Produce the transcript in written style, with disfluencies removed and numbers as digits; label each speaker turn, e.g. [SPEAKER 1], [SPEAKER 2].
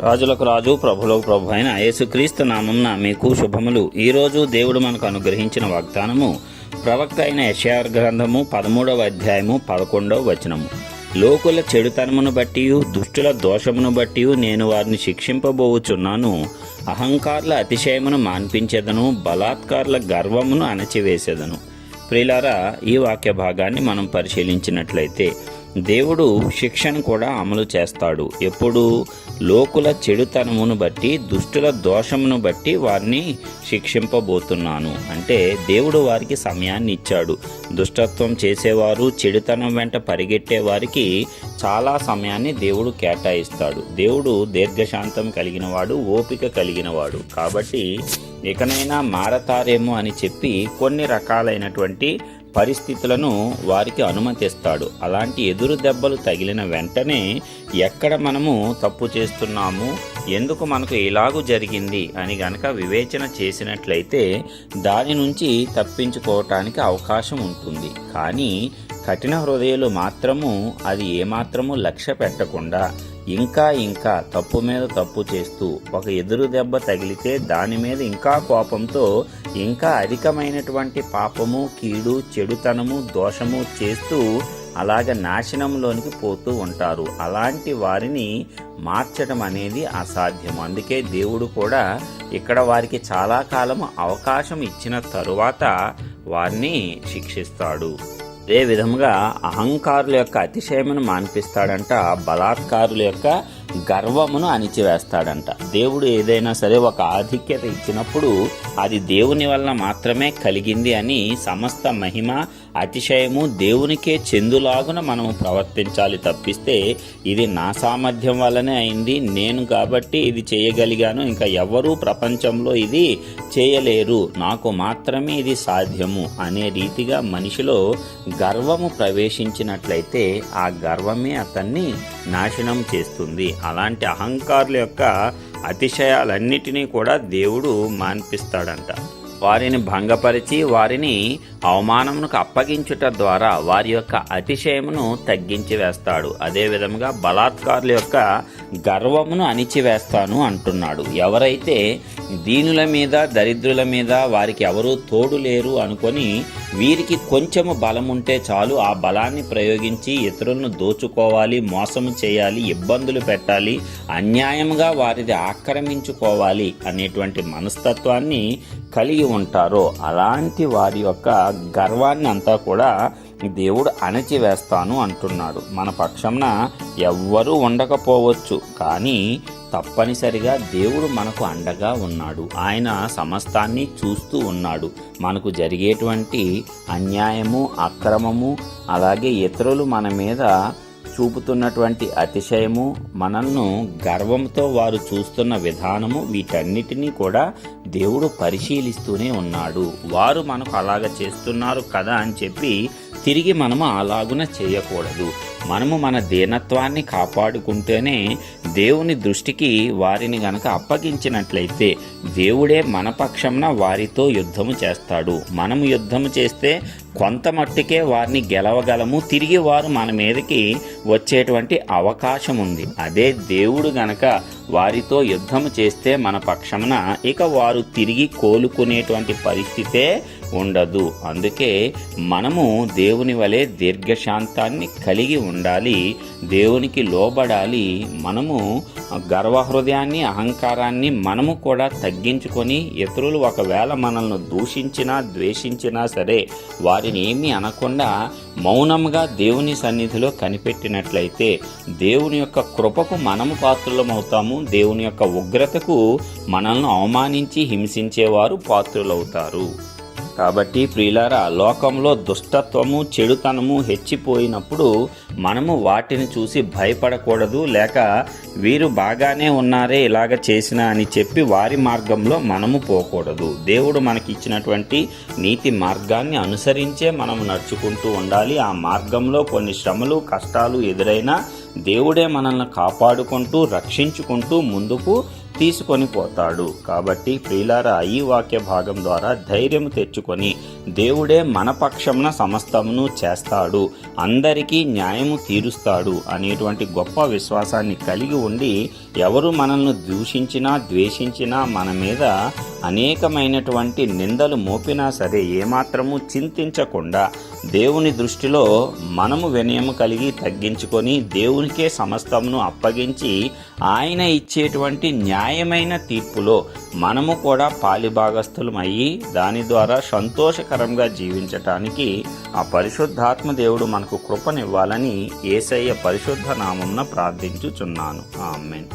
[SPEAKER 1] రాజులకు రాజు ప్రభులకు ప్రభు అయిన యేసుక్రీస్తు నామమున మీకు శుభములు. ఈరోజు దేవుడు మనకు అనుగ్రహించిన వాగ్దానము ప్రవక్త అయిన యెషయా గ్రంథము 13వ అధ్యాయము 11వ వచనము. లోకుల చెడుతనమును బట్టి దుష్టుల దోషమును బట్టి నేను వారిని శిక్షింపబోచున్నాను. అహంకారుల అతిశయమును మాన్పించెదను, బలాత్కారుల గర్వమును అణచివేసేదను. ప్రియులారా, ఈ వాక్య భాగాన్ని మనం పరిశీలించినట్లయితే దేవుడు శిక్షను కూడా అమలు చేస్తాడు. ఎప్పుడు? లోకుల చెడుతనమును బట్టి దుష్టుల దోషమును బట్టి వారిని శిక్షింపబోతున్నాను అంటే దేవుడు వారికి సమయాన్ని ఇచ్చాడు. దుష్టత్వం చేసేవారు, చెడుతనం వెంట పరిగెట్టే వారికి చాలా సమయాన్ని దేవుడు కేటాయిస్తాడు. దేవుడు దీర్ఘశాంతం కలిగినవాడు, ఓపిక కలిగినవాడు. కాబట్టి ఇకనైనా మారతారేమో అని చెప్పి కొన్ని రకాలైనటువంటి పరిస్థితులను వారికి అనుమతిస్తాడు. అలాంటి ఎదురు దెబ్బలు తగిలిన వెంటనే ఎక్కడ మనము తప్పు చేస్తున్నాము, ఎందుకు మనకు ఇలాగూ జరిగింది అని గనక వివేచన చేసినట్లయితే దాని నుంచి తప్పించుకోవటానికి అవకాశం ఉంటుంది. కానీ కఠిన హృదయాలు మాత్రము అది ఏమాత్రము లక్ష్య పెట్టకుండా ఇంకా తప్పు మీద తప్పు చేస్తూ ఒక ఎదురు దెబ్బ తగిలితే దాని మీద ఇంకా కోపంతో ఇంకా అధికమైనటువంటి పాపము, కీడు, చెడుతనము, దోషము చేస్తూ అలాగ నాశనంలోనికి పోతూ ఉంటారు. అలాంటి వారిని మార్చడం అనేది అసాధ్యం. అందుకే దేవుడు కూడా ఇక్కడ వారికి చాలా కాలము అవకాశం ఇచ్చిన తరువాత వారిని శిక్షిస్తాడు. అదే విధముగా అహంకారుల యొక్క అతిశయమును మాన్పిస్తాడంట, బలాత్కారుల యొక్క గర్వమును అణిచివేస్తాడంట. దేవుడు ఏదైనా సరే ఒక ఆధిక్యత ఇచ్చినప్పుడు అది దేవుని వలన మాత్రమే కలిగింది అని సమస్త మహిమ, అతిశయము దేవునికే చెందులాగున మనము ప్రవర్తించాలి. తప్పిస్తే ఇది నా సామర్థ్యం వల్లనే అయింది, నేను కాబట్టి ఇది చేయగలిగాను, ఇంకా ఎవరూ ప్రపంచంలో ఇది చేయలేరు, నాకు మాత్రమే ఇది సాధ్యము అనే రీతిగా మనిషిలో గర్వము ప్రవేశించినట్లయితే ఆ గర్వమే అతన్ని నాశనం చేస్తుంది. అలాంటి అహంకారుల యొక్క అతిశయాలన్నిటినీ కూడా దేవుడు మాన్పిస్తాడంట. వారిని భంగపరిచి వారిని అవమానమునకు అప్పగించుట ద్వారా వారి యొక్క అతిశయమును తగ్గించి వేస్తాడు. అదేవిధంగా బలాత్కారుల యొక్క గర్వమును అణిచివేస్తాను అంటున్నాడు. ఎవరైతే దీనుల మీద, దరిద్రుల మీద వారికి ఎవరూ తోడు లేరు అనుకొని వీరికి కొంచెము బలం ఉంటే చాలు ఆ బలాన్ని ప్రయోగించి ఇతరులను దోచుకోవాలి, మోసము చేయాలి, ఇబ్బందులు పెట్టాలి, అన్యాయంగా వారిది ఆక్రమించుకోవాలి అనేటువంటి మనస్తత్వాన్ని కలిగి ఉంటారో అలాంటి వారి యొక్క గర్వాన్ని అంతా కూడా దేవుడు అణచివేస్తాను అంటున్నాడు. మన పక్షంన ఎవ్వరూ ఉండకపోవచ్చు, కానీ తప్పనిసరిగా దేవుడు మనకు అండగా ఉన్నాడు. ఆయన సమస్తాన్ని చూస్తూ ఉన్నాడు. మనకు జరిగేటువంటి అన్యాయము, అక్రమము, అలాగే ఇతరులు మన మీద చూపుతున్నటువంటి అతిశయము, మనల్ని గర్వంతో వారు చూస్తున్న విధానము, వీటన్నిటినీ కూడా దేవుడు పరిశీలిస్తూనే ఉన్నాడు. వారు మనకు అలాగ చేస్తున్నారు కదా అని చెప్పి తిరిగి మనము అలాగున చేయకూడదు. మనము మన దీనత్వాన్ని కాపాడుకుంటేనే దేవుని దృష్టికి వారిని గనక అప్పగించినట్లయితే దేవుడే మన పక్షంన వారితో యుద్ధము చేస్తాడు. మనము యుద్ధము చేస్తే కొంత మట్టుకే వారిని గెలవగలము, తిరిగి వారు మన మీదకి వచ్చేటువంటి అవకాశం ఉంది. అదే దేవుడు గనక వారితో యుద్ధము చేస్తే మన పక్షమున ఇక వారు తిరిగి కోలుకునేటువంటి పరిస్థితే ఉండదు. అందుకే మనము దేవుని వలె దీర్ఘశాంతాన్ని కలిగి ఉండాలి, దేవునికి లోబడాలి. మనము గర్వహృదయాన్ని, అహంకారాన్ని మనము కూడా తగ్గించుకొని ఇతరులు ఒకవేళ మనల్ని దూషించినా, ద్వేషించినా సరే వారిని ఏమీ అనకుండా మౌనంగా దేవుని సన్నిధిలో కనిపెట్టినట్లయితే దేవుని యొక్క కృపకు మనము పాత్రులమవుతాము. దేవుని యొక్క ఉగ్రతకు మనల్ని అవమానించి హింసించేవారు పాత్రులవుతారు. కాబట్టి ప్రియులారా, లోకంలో దుష్టత్వము, చెడుతనము హెచ్చిపోయినప్పుడు మనము వాటిని చూసి భయపడకూడదు, లేక వీరు బాగానే ఉన్నారే ఇలాగ చేసినా అని చెప్పి వారి మార్గంలో మనము పోకూడదు. దేవుడు మనకి ఇచ్చినటువంటి నీతి మార్గాన్ని అనుసరించే మనము నడుచుకుంటూ ఉండాలి. ఆ మార్గంలో కొన్ని శ్రమలు, కష్టాలు ఎదురైనా దేవుడే మనల్ని కాపాడుకుంటూ, రక్షించుకుంటూ ముందుకు తీసుకొని పోతాడు. కాబట్టి ప్రియులారా, ఈ వాక్య భాగం ద్వారా ధైర్యం తెచ్చుకొని దేవుడే మన పక్షమున సమస్తమును చేస్తాడు, అందరికీ న్యాయము తీరుస్తాడు అనేటువంటి గొప్ప విశ్వాసాన్ని కలిగి ఉండి ఎవరు మనల్ని దూషించినా ద్వేషించినా మన మీద అనేకమైనటువంటి నిందలు మోపినా సరే ఏమాత్రము చింతించకుండా దేవుని దృష్టిలో మనము వినయము కలిగి తగ్గించుకొని దేవునికే సమస్తమును అప్పగించి ఆయన ఇచ్చేటువంటి న్యాయమైన తీర్పులో మనము కూడా పాలిభాగస్థులమయ్యి దాని ద్వారా సంతోషకరంగా జీవించటానికి ఆ పరిశుద్ధాత్మ దేవుడు మనకు కృపనివ్వాలని యేసయ్య పరిశుద్ధ నామమున ప్రార్థించుచున్నాను. ఆమేన్.